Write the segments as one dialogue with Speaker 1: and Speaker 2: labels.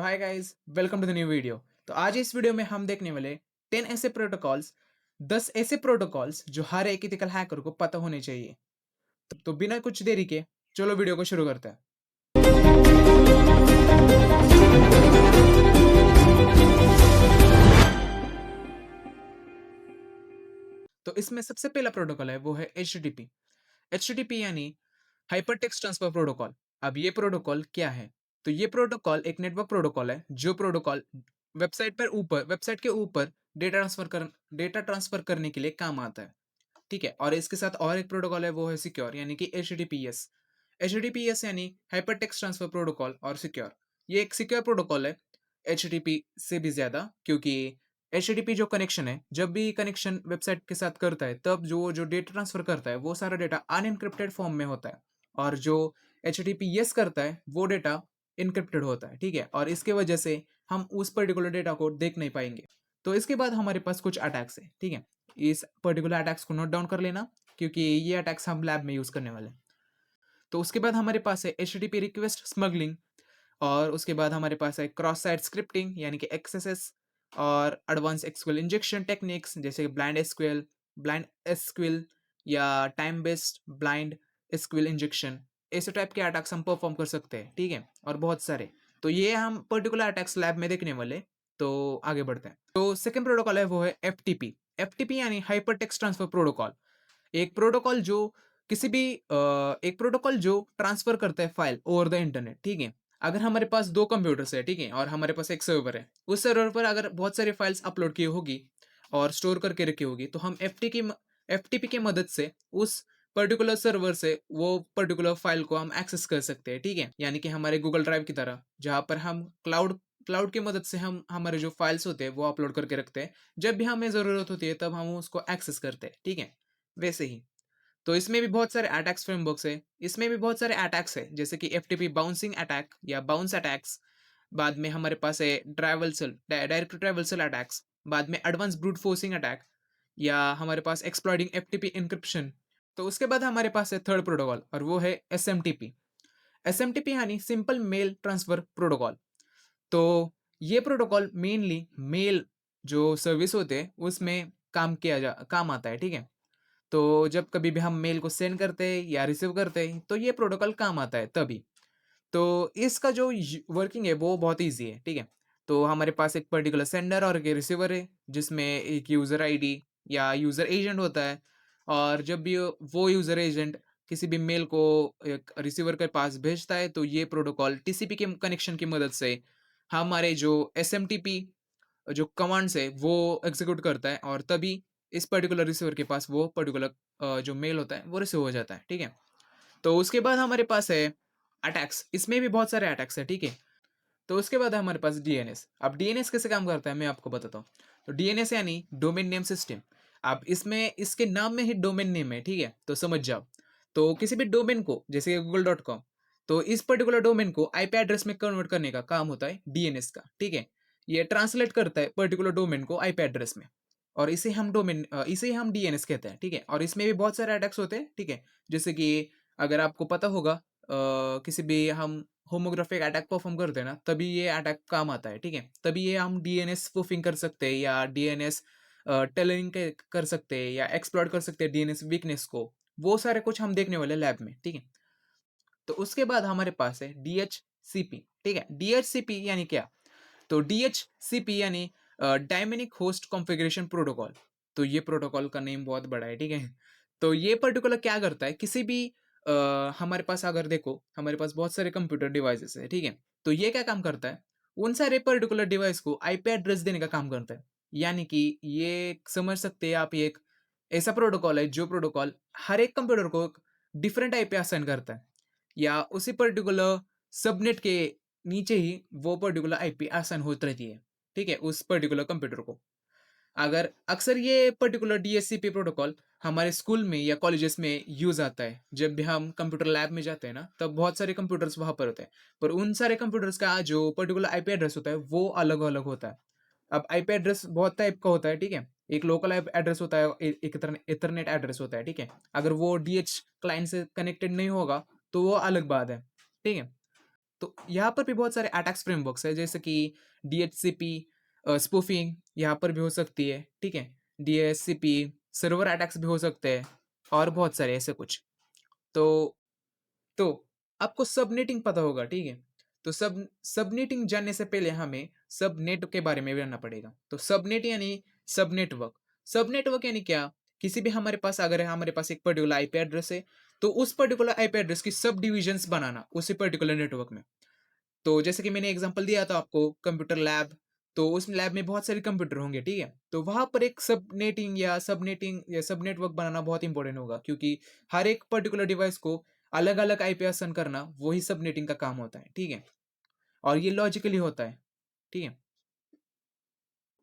Speaker 1: Hi guys, welcome to the new video. तो आज इस वीडियो में हम देखने वाले 10 ऐसे प्रोटोकॉल्स, 10 ऐसे प्रोटोकॉल्स जो हर एक एथिकल हैकर को पता होने चाहिए। तो बिना कुछ देरी के चलो वीडियो को शुरू करते हैं। तो इसमें सबसे पहला प्रोटोकॉल है वो है HTTP। HTTP यानी हाइपर टेक्स्ट ट्रांसफर प्रोटोकॉल। अब ये प्रोटोकॉल क्या है? तो ये प्रोटोकॉल एक नेटवर्क प्रोटोकॉल है जो प्रोटोकॉल वेबसाइट के ऊपर डेटा ट्रांसफर करने के लिए काम आता है। ठीक है, और इसके साथ और एक प्रोटोकॉल है वो है सिक्योर यानी कि HTTPS। HTTPS यानी हाइपर टेक्स्ट ट्रांसफर प्रोटोकॉल और सिक्योर। ये एक सिक्योर प्रोटोकॉल है HTTP से भी ज्यादा, क्योंकि HTTP जो कनेक्शन है, जब भी कनेक्शन वेबसाइट के साथ करता है तब जो जो डेटा ट्रांसफर करता है वो सारा डेटा अनइनक्रिप्टेड फॉर्म में होता है, और जो HTTPS करता है वो डेटा इनक्रिप्टेड होता है। ठीक है, और इसके वजह से हम उस पर्टिकुलर डेटा को देख नहीं पाएंगे। तो इसके बाद हमारे पास कुछ अटैक्स है। ठीक है, इस पर्टिकुलर अटैक्स को नोट डाउन कर लेना, क्योंकि ये अटैक्स हम लैब में यूज करने वाले हैं। तो उसके बाद हमारे पास है HTTP रिक्वेस्ट स्मगलिंग, और उसके बाद हमारे पास है क्रॉस साइट स्क्रिप्टिंग यानी कि XSS, और एडवांस एसक्यूएल इंजेक्शन टेक्निक्स जैसे ब्लाइंड एसक्यूएल या time based blind SQL injection. ऐसे टाइप के अटैक्स हम परफॉर्म कर सकते हैं। ठीक है, और बहुत सारे। तो ये हम पर्टिकुलर अटैक्स लैब में देखने वाले। तो आगे बढ़ते हैं। तो सेकंड प्रोटोकॉल है वो है FTP। FTP यानी हाइपर टेक्स्ट ट्रांसफर प्रोटोकॉल। एक प्रोटोकॉल जो एक प्रोटोकॉल जो ट्रांसफर करता है फाइल ओवर द इंटरनेट। ठीक है, अगर हमारे पास दो कंप्यूटर्स है, ठीक है, और हमारे पास एक सर्वर है, उस सर्वर पर अगर बहुत सारी फाइल्स अपलोड की होगी और स्टोर करके रखी होगी, तो हम FTP की मदद से उस पर्टिकुलर सर्वर से वो पर्टिकुलर फाइल को हम एक्सेस कर सकते हैं। ठीक है, यानी कि हमारे गूगल ड्राइव की तरह, जहां पर हम क्लाउड की मदद से हम हमारे जो फाइल्स होते हैं वो अपलोड करके रखते हैं। जब भी हमें जरूरत होती है तब हम उसको एक्सेस करते हैं। ठीक है, वैसे ही तो इसमें भी बहुत सारे अटैक्स फ्रेमवर्क्स है। इसमें भी बहुत सारे अटैक्स है, जैसे कि FTP बाउंसिंग अटैक या बाउंस अटैक्स। बाद में हमारे पास है डायरेक्ट ट्रैवल्सल अटैक्स। बाद में एडवांस ब्रूट फोर्सिंग अटैक, या हमारे पास एक्सप्लॉइटिंग FTP इंक्रिप्शन। तो उसके बाद हमारे पास है थर्ड प्रोटोकॉल, और वो है SMTP। SMTP यानी सिंपल मेल ट्रांसफर प्रोटोकॉल। तो ये प्रोटोकॉल मेनली मेल जो सर्विस होते हैं उसमें काम आता है। ठीक है, तो जब कभी भी हम मेल को सेंड करते हैं या रिसीव करते हैं तो ये प्रोटोकॉल काम आता है तभी। तो इसका जो वर्किंग है वो बहुत ईजी है। ठीक है, तो हमारे पास एक पर्टिकुलर सेंडर और एक रिसीवर है, जिसमें एक यूज़र आईडी या यूज़र एजेंट होता है। और जब भी वो यूज़र एजेंट किसी भी मेल को एक रिसीवर के पास भेजता है, तो ये प्रोटोकॉल TCP के कनेक्शन की मदद से हमारे जो SMTP जो कमांड्स है वो एग्जीक्यूट करता है, और तभी इस पर्टिकुलर रिसीवर के पास वो पर्टिकुलर जो मेल होता है वो रिसीव हो जाता है। ठीक है, तो उसके बाद हमारे पास है अटैक्स। इसमें भी बहुत सारे अटैक्स है। ठीक है, तो उसके बाद है हमारे पास DNS। अब DNS कैसे काम करता है मैं आपको बताता हूँ। तो DNS यानी डोमेन नेम सिस्टम। अब इसमें इसके नाम में ही डोमेन नेम है। ठीक है, तो समझ जाओ। तो किसी भी डोमेन को, जैसे google.com, तो इस पर्टिकुलर डोमेन को IP एड्रेस में कन्वर्ट करने का काम होता है DNS का। ठीक है, ये ट्रांसलेट करता है पर्टिकुलर डोमेन को IP एड्रेस में, और इसे हम DNS कहते हैं। ठीक है, और इसमें भी बहुत सारे अटैक्स होते हैं। ठीक है, जैसे कि अगर आपको पता होगा, किसी भी हम होमोग्राफिक अटैक परफॉर्म करते हैं ना, तभी ये अटैक काम आता है। ठीक है, तभी ये हम DNS स्पूफिंग कर सकते हैं, या DNS टेलरिंग कर सकते हैं, या एक्सप्लॉइट कर सकते हैं DNS वीकनेस को। वो सारे कुछ हम देखने वाले लैब में। ठीक है, तो उसके बाद हमारे पास है DHCP। ठीक है, DHCP यानी क्या? तो DHCP यानी डायमेनिक होस्ट कॉन्फ़िगरेशन प्रोटोकॉल। तो ये प्रोटोकॉल का नेम बहुत बड़ा है। ठीक है, तो ये पर्टिकुलर क्या करता है, किसी भी हमारे पास अगर देखो, हमारे पास बहुत सारे कंप्यूटर डिवाइसेस है। ठीक है, तो ये क्या काम करता है, उन सारे पर्टिकुलर डिवाइस को IP एड्रेस देने का काम करता है। यानी कि ये समझ सकते हैं आप, ये एक ऐसा प्रोटोकॉल है जो प्रोटोकॉल हर एक कंप्यूटर को डिफरेंट IP असाइन करता है, या उसी पर्टिकुलर सबनेट के नीचे ही वो पर्टिकुलर IP आसान होती रहती है। ठीक है, उस पर्टिकुलर कंप्यूटर को। अगर अक्सर ये पर्टिकुलर DHCP प्रोटोकॉल हमारे स्कूल में या कॉलेजेस में यूज आता है, जब भी हम कंप्यूटर लैब में जाते हैं ना, तब बहुत सारे कंप्यूटर्स वहां पर होते हैं। पर उन सारे कंप्यूटर्स का जो पर्टिकुलर IP एड्रेस होता है वो अलग अलग होता है। अब IP एड्रेस बहुत टाइप का होता है। ठीक है, एक लोकल एड्रेस होता है, एक इथरनेट एड्रेस होता है। ठीक है, अगर वो DH क्लाइंट से कनेक्टेड नहीं होगा तो वो अलग बात है। ठीक है, तो यहाँ पर भी बहुत सारे अटैक्स फ्रेमवर्क्स हैं जैसे कि डीएचसीपी, स्पूफिंग यहाँ पर भी हो सकती है, ठीक है? डीएचसीपी, सर्वर अटैक्स भी हो सकते हैं और बहुत सारे ऐसे कुछ। तो तो आपको सबनेटिंग पता होगा, ठीक है? तो सबनेटिंग जानने से पहले हमें सबनेट के बारे में जानना पड़ेगा। तो सबनेट यानी सब नेटवर्क। सब नेटवर्क यानी क्या? किसी भी हमारे पास अगर हमारे पास एक पर्टिकुलर आईपी एड्रेस है, तो उस पर्टिकुलर आईपी एड्रेस की सब डिविजन्स बनाना उसी पर्टिकुलर नेटवर्क में। तो जैसे कि मैंने एग्जांपल दिया था आपको कंप्यूटर लैब, तो उस लैब में बहुत सारे कंप्यूटर होंगे, ठीक है? तो वहाँ पर एक सबनेटिंग या सब नेटवर्क बनाना बहुत इंपॉर्टेंट होगा क्योंकि हर एक पर्टिकुलर डिवाइस को अलग-अलग आईपी असाइन करना वही सबनेटिंग का काम होता है, ठीक है? और ये लॉजिकली होता है, ठीक है?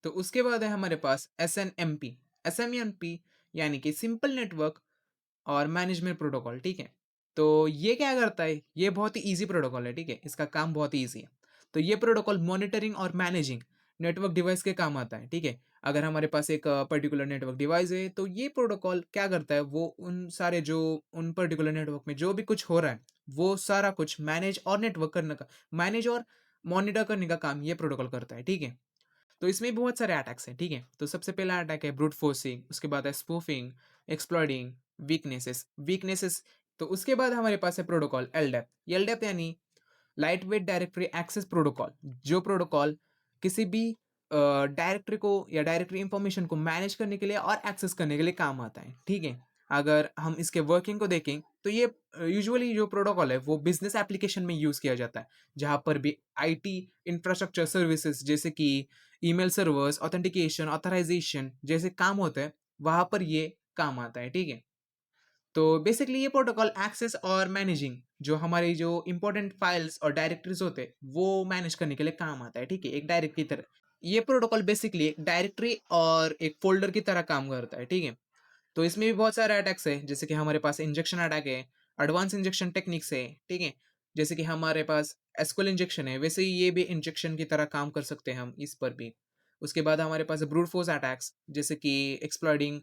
Speaker 1: तो उसके बाद है हमारे पास एसएनएमपी। एसएनएमपी यानी कि सिंपल नेटवर्क और मैनेजमेंट प्रोटोकॉल, ठीक है? तो ये क्या करता है? ये बहुत ही ईज़ी प्रोटोकॉल है, ठीक है? इसका काम बहुत ही ईज़ी है। तो ये प्रोटोकॉल मॉनिटरिंग और मैनेजिंग नेटवर्क डिवाइस के काम आता है, ठीक है? अगर हमारे पास एक पर्टिकुलर नेटवर्क डिवाइस है, तो ये प्रोटोकॉल क्या करता है? वो उन पर्टिकुलर नेटवर्क में जो भी कुछ हो रहा है, वो सारा कुछ मैनेज और मॉनिटर करने का काम ये प्रोटोकॉल करता है, ठीक है? तो इसमें बहुत सारे अटैक्स हैं, ठीक है? तो सबसे पहला अटैक है ब्रूट फोर्सिंग, उसके बाद है स्पूफिंग, एक्सप्लॉइटिंग, वीकनेसेस। तो उसके बाद हमारे पास है प्रोटोकॉल एलडैप। एलडैप यानी lightweight directory access protocol, जो प्रोटोकॉल किसी भी डायरेक्टरी को या डायरेक्टरी इंफॉर्मेशन को मैनेज करने के लिए और एक्सेस करने के लिए काम आता है, ठीक है? अगर हम इसके वर्किंग को देखें तो ये यूजुअली जो प्रोटोकॉल है वो बिजनेस एप्लीकेशन में यूज किया जाता है, जहाँ पर भी आईटी इंफ्रास्ट्रक्चर सर्विसेज जैसे कि ईमेल सर्वर्स, ऑथेंटिकेशन, ऑथराइजेशन जैसे काम होते हैं, वहाँ पर ये काम आता है, ठीक है? तो बेसिकली ये प्रोटोकॉल एक्सेस और मैनेजिंग जो हमारी जो इंपॉर्टेंट फाइल्स और डायरेक्टरीज होते हैं वो मैनेज करने के लिए काम आता है, ठीक है? एक डायरेक्ट की तरह ये प्रोटोकॉल बेसिकली एक डायरेक्टरी और एक फोल्डर की तरह काम करता है, ठीक है? तो इसमें भी बहुत सारे अटैक्स है जैसे कि हमारे पास इंजेक्शन अटैक है, एडवांस इंजेक्शन टेक्निक्स है, ठीक है? जैसे कि हमारे पास एसक्यूएल इंजेक्शन है, वैसे ही ये भी इंजेक्शन की तरह काम कर सकते हैं हम इस पर भी। उसके बाद हमारे पास ब्रूट फोर्स अटैक्स जैसे कि एक्सप्लॉइटिंग,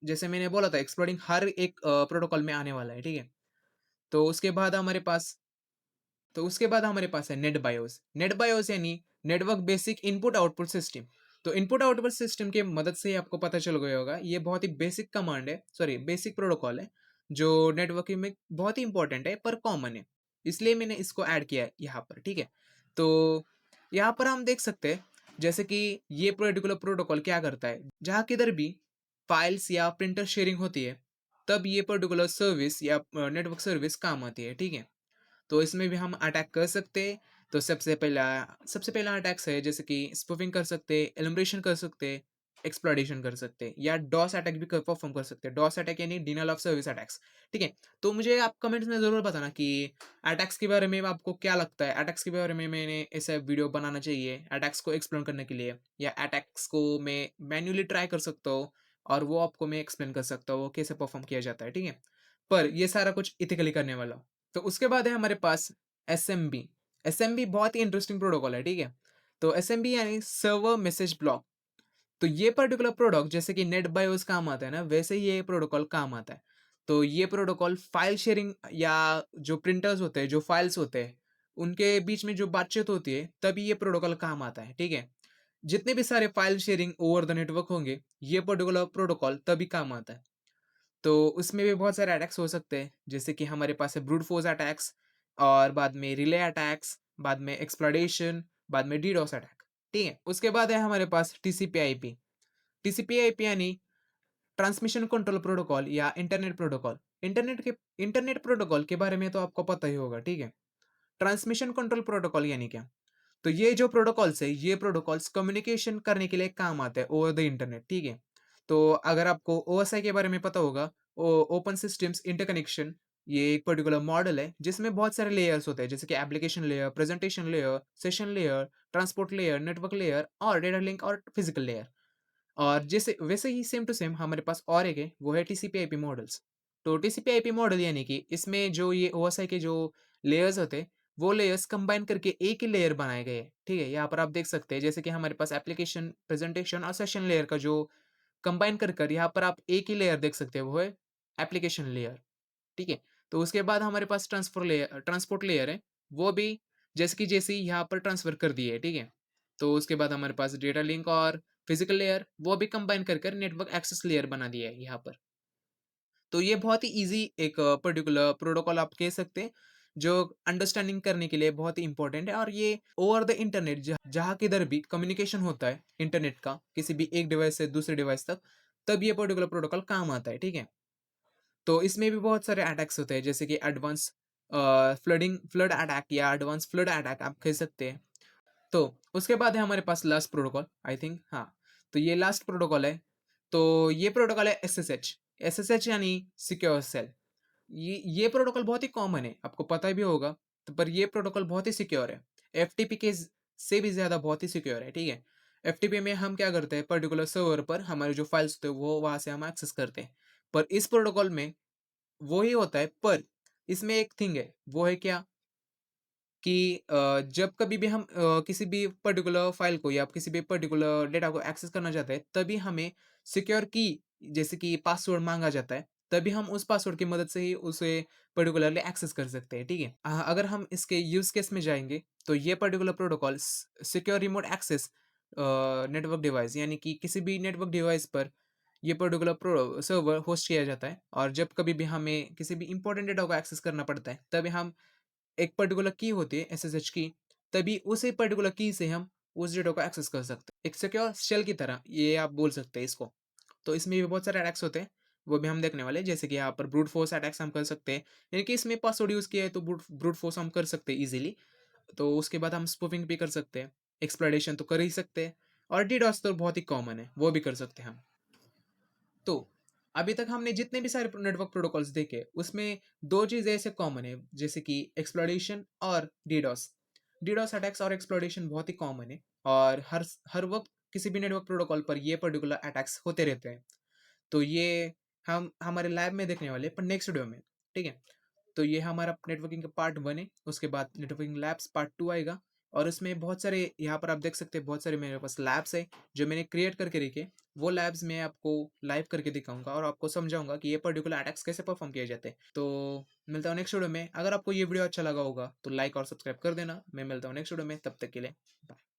Speaker 1: जैसे मैंने बोला था एक्सप्लॉइटिंग हर एक प्रोटोकॉल में आने वाला है, ठीक है? तो उसके बाद हमारे पास है नेट बायोस। नेट बायोस यानी network basic input output system. तो इनपुट आउटपुट सिस्टम की मदद से ही आपको पता चल गया होगा, ये बहुत ही बेसिक प्रोटोकॉल है जो नेटवर्किंग में बहुत ही इंपॉर्टेंट है पर कॉमन है, इसलिए मैंने इसको ऐड किया है यहाँ पर, ठीक है? तो यहाँ पर हम देख सकते हैं जैसे कि ये पर्टिकुलर प्रोटोकॉल क्या करता है, जहाँ किधर भी फाइल्स या प्रिंटर शेयरिंग होती है, तब ये पर्टिकुलर सर्विस या नेटवर्क सर्विस काम आती है, ठीक है? तो इसमें भी हम अटैक कर सकते हैं। तो सबसे पहला अटैक्स है जैसे कि स्पूफिंग कर सकते हैं, एलिमिनेशन कर सकते हैं, एक्सप्लॉइटेशन कर सकते हैं या डॉस अटैक भी परफॉर्म कर सकते हैं। डॉस अटैक यानी डिनायल ऑफ सर्विस अटैक्स, ठीक है? तो मुझे आप कमेंट्स में ज़रूर बताना कि अटैक्स के बारे में आपको क्या लगता है? अटैक्स के बारे में मैंने ऐसा वीडियो बनाना चाहिए अटैक्स को एक्सप्लेन करने के लिए, या अटैक्स को मैं मैन्युअली ट्राई कर सकता हूँ और वो आपको मैं एक्सप्लेन कर सकता हूँ, वो कैसे परफॉर्म किया जाता है, ठीक है? पर ये सारा कुछ एथिकली करने वाला हूँ। तो उसके बाद है हमारे पास एसएमबी। एसएमबी बहुत ही इंटरेस्टिंग प्रोटोकॉल है, ठीक है? तो एसएमबी यानी सर्वर मैसेज ब्लॉक। तो ये पर्टिकुलर प्रोडक्ट जैसे कि नेट बायोस काम आता है ना, वैसे ही ये प्रोटोकॉल काम आता है। तो ये प्रोटोकॉल फाइल शेयरिंग या जो प्रिंटर्स होते हैं, जो फाइल्स होते हैं, उनके बीच में जो बातचीत होती है, तभी ये प्रोटोकॉल काम आता है, ठीक है? जितने भी सारे file sharing over the network होंगे, ये पर्टिकुलर प्रोटोकॉल तभी काम आता है। तो उसमें भी बहुत सारे अटैक्स हो सकते हैं, जैसे कि हमारे पास है ब्रूट फोर्स अटैक्स और बाद में रिले अटैक्स, बाद में एक्सप्लॉइटेशन, बाद में डीडोस अटैक, ठीक है? उसके बाद है हमारे पास टीसीपी/आईपी। टीसीपी/आईपी यानी ट्रांसमिशन कंट्रोल प्रोटोकॉल या इंटरनेट प्रोटोकॉल। इंटरनेट प्रोटोकॉल के बारे में तो आपको पता ही होगा, ठीक है? ट्रांसमिशन कंट्रोल प्रोटोकॉल यानी क्या? तो ये जो प्रोटोकॉल्स है, ये प्रोटोकॉल्स कम्युनिकेशन करने के लिए काम आते हैं ओवर द इंटरनेट, ठीक है? तो अगर आपको ओएसआई के बारे में पता होगा, ओपन सिस्टम्स इंटरकनेक्शन, ये एक पर्टिकुलर मॉडल है जिसमें बहुत सारे लेयर्स होते हैं जैसे कि application layer, presentation layer, session layer, transport layer, network layer और डेटा लिंक और फिजिकल लेयर। और जैसे वैसे ही सेम टू सेम हमारे पास और एक है, वो है टीसीपी/आईपी मॉडल्स। तो टीसीपी/आईपी मॉडल यानी कि इसमें जो ये ओएसआई के जो लेयर्स होते हैं, वो लेयर्स कंबाइन करके एक ही लेयर बनाए गए हैं, ठीक है? यहाँ पर आप देख सकते हैं जैसे कि हमारे पास एप्लीकेशन, प्रेजेंटेशन और सेशन लेयर का जो कंबाइन कर यहाँ पर आप एक ही लेयर देख सकते हैं, वो है एप्लीकेशन लेयर, ठीक है? तो उसके बाद हमारे पास ट्रांसपोर्ट लेयर है, वो भी जैसे ही यहाँ पर ट्रांसफ़र कर दिए, ठीक है? तो उसके बाद हमारे पास डेटा लिंक और फिज़िकल लेयर वो भी कंबाइन कर कर नेटवर्क एक्सेस लेयर बना दिया है यहाँ पर। तो ये बहुत ही ईज़ी एक पर्टिकुलर प्रोटोकॉल आप कह सकते हैं, जो अंडरस्टैंडिंग करने के लिए बहुत ही इम्पोर्टेंट है और ये ओवर द इंटरनेट जहाँ किधर भी कम्युनिकेशन होता है इंटरनेट का, किसी भी एक डिवाइस से दूसरे डिवाइस तक, तब ये पर्टिकुलर प्रोटोकॉल काम आता है, ठीक है? तो इसमें भी बहुत सारे अटैक्स होते हैं जैसे कि एडवांस फ्लड अटैक या एडवांस फ्लड अटैक आप कह सकते हैं। तो उसके बाद है हमारे पास लास्ट प्रोटोकॉल आई थिंक हाँ, तो ये लास्ट प्रोटोकॉल है। तो ये प्रोटोकॉल है एसएसएच। एसएसएच यानी सिक्योर सेल। ये प्रोटोकॉल बहुत ही कॉमन है, आपको पता भी होगा। तो पर ये प्रोटोकॉल बहुत ही सिक्योर है। एफटीपी के से भी ज़्यादा बहुत ही सिक्योर है, ठीक है? एफटीपी में हम क्या करते हैं पर्टिकुलर सर्वर पर हमारे जो फाइल्स होते हैं वो वहाँ से हम एक्सेस करते हैं। पर इस प्रोटोकॉल में वो ही होता है पर इसमें एक थिंग है, वो है क्या कि जब कभी भी हम किसी भी पर्टिकुलर फाइल को या किसी भी पर्टिकुलर डेटा को एक्सेस करना चाहते हैं, तभी हमें सिक्योर की जैसे कि पासवर्ड माँगा जाता है, तभी हम उस पासवर्ड की मदद से ही उसे पर्टिकुलरली एक्सेस कर सकते हैं, ठीक है? अगर हम इसके यूज़ केस में जाएँगे, तो ये particular protocol secure remote access network device यानी कि किसी भी नेटवर्क डिवाइस पर ये पर्टिकुलर सर्वर होस्ट किया जाता है और जब कभी भी हमें किसी भी इम्पोर्टेंट डेटा को एक्सेस करना पड़ता है, तभी हम एक पर्टिकुलर की होती है एसएसएच की, तभी उसी पर्टिकुलर की से हम उस डेटा को एक्सेस कर सकते हैं। एक सिक्योर शेल की तरह ये आप बोल सकते हैं इसको। तो इसमें भी बहुत सारे अटैक्स होते हैं, वो भी हम देखने वाले हैं। जैसे कि यहाँ पर ब्रूट फोर्स अटैक्स हम कर सकते हैं, यानी कि इसमें पासवर्ड यूज़ किया है तो ब्रूट ब्रूट फोर्स हम कर सकते हैं ईज़िली। तो उसके बाद हम स्पूफिंग भी कर सकते हैं, एक्सप्लॉइटेशन तो कर ही सकते हैं और डीडोस तो बहुत ही कॉमन है, वो भी कर सकते हैं हम। तो अभी तक हमने जितने भी सारे नेटवर्क प्रोटोकॉल्स देखे उसमें 2 चीज़ें ऐसे कॉमन है जैसे कि एक्सप्लॉइटेशन और डीडोस। डीडोस अटैक्स और एक्सप्लॉइटेशन बहुत ही कॉमन है और हर वक़्त किसी भी नेटवर्क प्रोटोकॉल पर ये पर्टिकुलर अटैक्स होते रहते हैं। तो ये हम हमारे लैब में देखने वाले हैं पर नेक्स्ट वीडियो में, ठीक है? तो ये हमारा नेटवर्किंग का पार्ट 1 है, उसके बाद नेटवर्किंग लैब्स पार्ट 2 आएगा और उसमें बहुत सारे यहाँ पर आप देख सकते हैं बहुत सारे मेरे पास लैब्स है, जो मैंने क्रिएट करके रखे। वो लैब्स मैं आपको लाइव करके दिखाऊँगा और आपको समझाऊँगा कि ये पर्टिकुलर अटैक्स कैसे परफ़ॉर्म किए जाते हैं। तो मिलता हूँ नेक्स्ट वीडियो में। अगर आपको ये वीडियो अच्छा लगा होगा, तो लाइक और सब्सक्राइब कर देना। मैं मिलता हूँ नेक्स्ट वीडियो में, तब तक के लिए बाय।